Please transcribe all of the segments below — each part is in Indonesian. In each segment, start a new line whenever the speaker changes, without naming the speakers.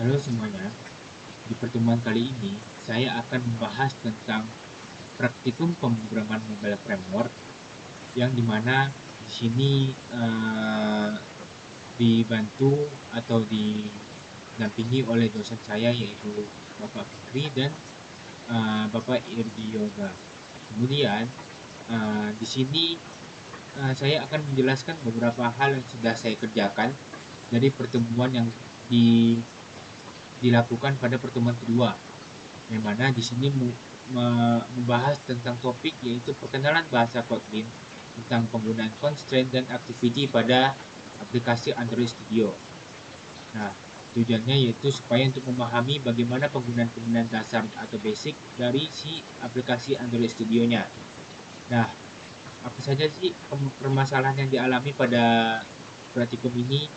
Halo semuanya, di pertemuan kali ini saya akan membahas tentang praktikum pemrograman mobile framework yang dimana di sini dibantu atau didampingi oleh dosen saya yaitu Bapak Fikri dan Bapak Irgi Yoga. Kemudian di sini saya akan menjelaskan beberapa hal yang sudah saya kerjakan dari pertemuan yang dilakukan pada pertemuan kedua. Yang mana di sini membahas tentang topik yaitu perkenalan bahasa Kotlin, tentang penggunaan constraint dan activity pada aplikasi Android Studio. Nah, tujuannya yaitu supaya untuk memahami bagaimana penggunaan dasar atau basic dari si aplikasi Android Studio-nya. Nah, apa saja sih permasalahan yang dialami pada praktikum ini?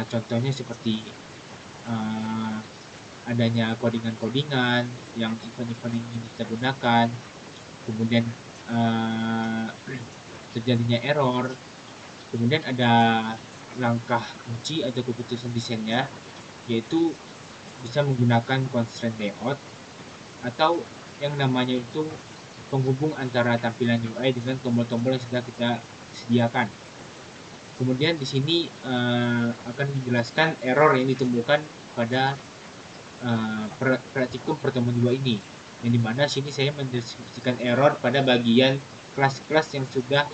Contohnya seperti uh, adanya codingan-codingan yang event-event ini kita gunakan, kemudian uh, terjadinya error, kemudian ada langkah kunci atau keputusan desainnya, yaitu bisa menggunakan constraint layout atau yang namanya itu penghubung antara tampilan UI dengan tombol-tombol yang sudah kita sediakan. Kemudian di sini akan menjelaskan error yang ditemukan pada praktikum pertemuan 2 ini, yang dimana sini saya mendeskripsikan error pada bagian kelas-kelas yang sudah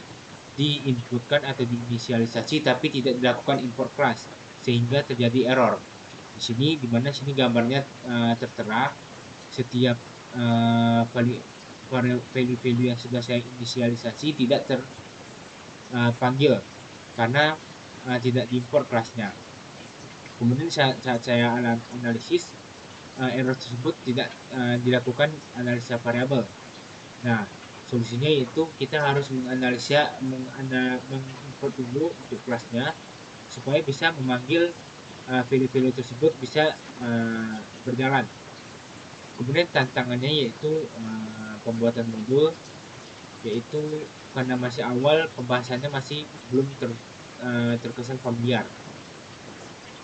diinputkan atau diinisialisasi tapi tidak dilakukan import kelas sehingga terjadi error. Di sini dimana sini gambarnya tertera setiap value-value yang sudah saya inisialisasi tidak terpanggil karena tidak diimport kelasnya. Kemudian saat saya analisis error tersebut tidak dilakukan analisa variabel. Nah, solusinya yaitu kita harus mengimport dulu untuk kelasnya supaya bisa memanggil value-value tersebut bisa berjalan. Kemudian tantangannya yaitu pembuatan modul, yaitu karena masih awal pembahasannya masih belum terkesan familiar.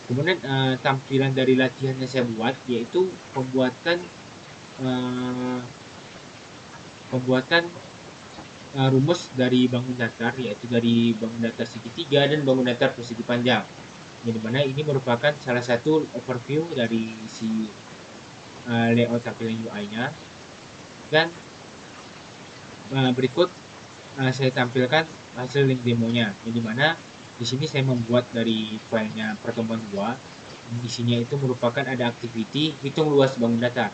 Kemudian tampilan dari latihan yang saya buat yaitu pembuatan uh, pembuatan rumus dari bangun datar, yaitu dari bangun datar segitiga dan bangun datar persegi panjang. Yang dimana ini merupakan salah satu overview dari si layout tampilan UI-nya. Dan berikut saya tampilkan hasil link demonya, yang dimana di sini saya membuat dari filenya pertemuan 2. Isinya itu merupakan ada activity hitung luas bangun datar,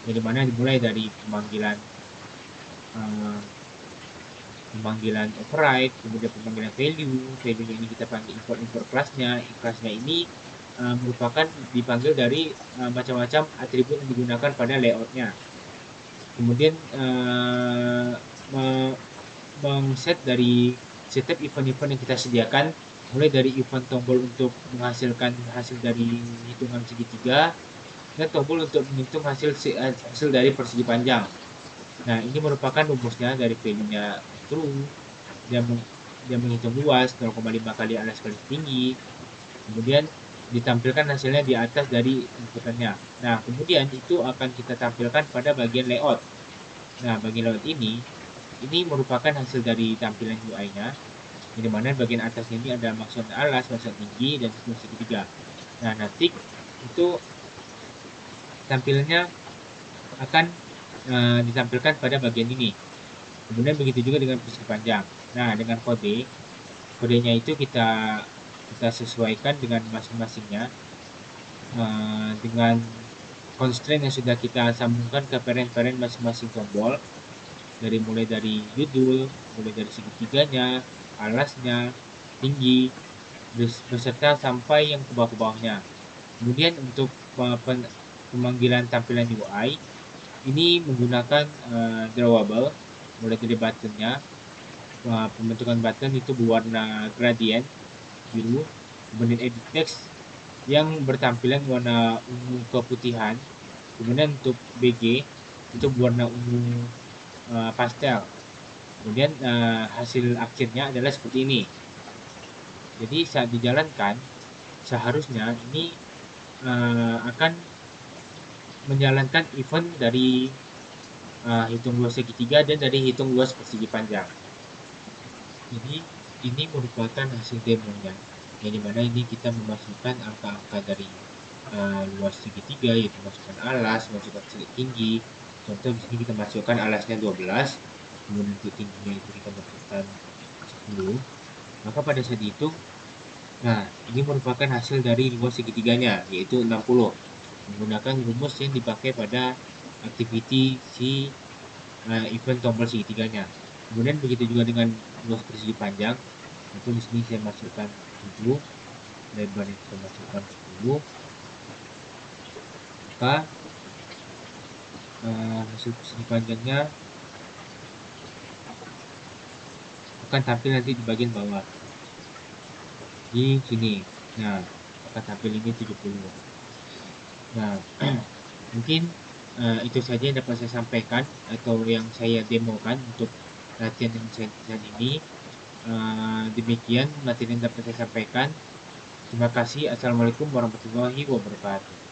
yang dimana dimulai dari pemanggilan override, kemudian pemanggilan value ini kita panggil import kelasnya. Kelasnya ini merupakan dipanggil dari macam-macam atribut yang digunakan pada layoutnya. Kemudian mengset dari setiap event-event yang kita sediakan, mulai dari event tombol untuk menghasilkan hasil dari hitungan segitiga dan tombol untuk menghitung hasil dari persegi panjang. Nah, ini merupakan rumusnya dari value-nya true, dia menghitung luas 0,5 kali alas kali tinggi, kemudian ditampilkan hasilnya di atas dari inputannya. Nah, kemudian itu akan kita tampilkan pada bagian layout. Nah, bagian layout ini merupakan hasil dari tampilan UI-nya, di mana bagian atas ini ada maksud alas, maksud tinggi, dan maksud segitiga. Nah, nanti itu tampilannya akan ditampilkan pada bagian ini. Kemudian begitu juga dengan persegi panjang. Nah, dengan kodenya itu kita sesuaikan dengan masing-masingnya dengan constraint yang sudah kita sambungkan ke parent masing-masing tombol, mulai dari judul, mulai dari segitiganya, alasnya, tinggi, beserta sampai yang ke bawah-bawahnya. Kemudian untuk pemanggilan tampilan UI ini menggunakan drawable, mulai dari buttonnya. Pembentukan button itu berwarna gradient biru, kemudian edit text yang bertampilan warna ungu keputihan, kemudian untuk BG itu berwarna ungu pastel. Kemudian hasil akhirnya adalah seperti ini. Jadi saat dijalankan seharusnya ini akan menjalankan event dari hitung luas segitiga dan dari hitung luas persegi panjang. Jadi ini merupakan hasil demonya, yang dimana ini kita memasukkan angka-angka dari luas segitiga, yaitu masukkan alas, masukkan titik tinggi. Contoh di sini kita masukkan alasnya 12, kemudian titik tingginya itu kita masukkan 10. Maka pada saat itu, nah ini merupakan hasil dari luas segitiganya, yaitu 60, menggunakan rumus yang dipakai pada activity si event tombol segitiganya. Kemudian begitu juga dengan luas persegi panjang, itu di sini saya masukkan 7, lebarnya saya masukkan 10, maka hasil persegi panjangnya akan tampil nanti di bagian bawah di sini. Nah, akan tampil ini 70. Nah, mungkin itu saja yang dapat saya sampaikan atau yang saya demokan untuk latihan yang ini. Demikian materi yang dapat saya sampaikan. Terima kasih. Assalamualaikum warahmatullahi wabarakatuh.